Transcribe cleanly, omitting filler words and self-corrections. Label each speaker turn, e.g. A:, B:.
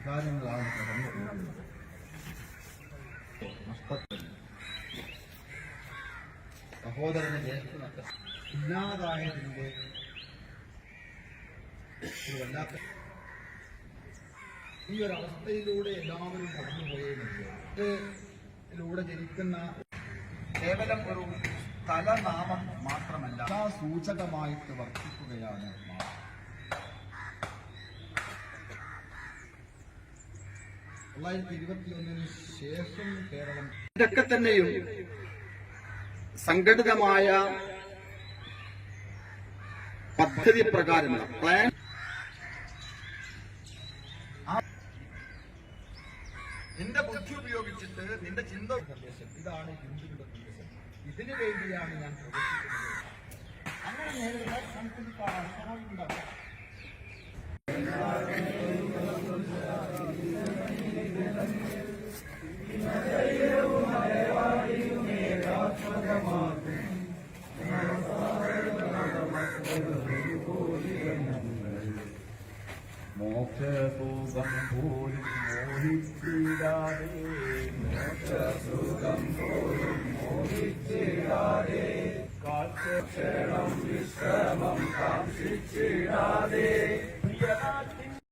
A: വികാരങ്ങളാണ് കടന്നു പോകുന്നത്. നഷ്ടത്തിൽ സഹോദരന് ജ്യേഷ്ഠനൊക്കെ ഇല്ലാതായതിന്റെ ഒരു വല്ലാത്ത ഈ ഒരു അവസ്ഥയിലൂടെ എല്ലാവരും കടന്നുപോയതിലൂടെ ജനിക്കുന്ന കേവലം ഒരു സ്ഥലനാമം മാത്രമല്ല, സൂചകമായിട്ട് വർത്തിക്കുകയാണ്. 1921 ശേഷം കേരളം ഇതൊക്കെ തന്നെയും സംഘടിതമായ പദ്ധതി പ്രകാരമുള്ള പ്ലാൻ നിന്റെ ബുദ്ധി ഉപയോഗിച്ചിട്ട് നിന്റെ ചിന്ത ഇതാണ് ഹിന്ദുക്കളുടെ സന്ദേശം. ഇതിനു വേണ്ടിയാണ് ഞാൻ പ്രവർത്തിക്കുന്നത്. അങ്ങനെ നേരിടുന്ന സംസ്കൃതിക്കാണ്. മോക്ഷസുഖം പോലും മോഹിച്ചിടാതെ, മോക്ഷസുഖം പോലും മോഹിച്ചിടാതെ, കാക്ഷണം വിശ്രമം കാക്ഷിച്ചിടാതെ.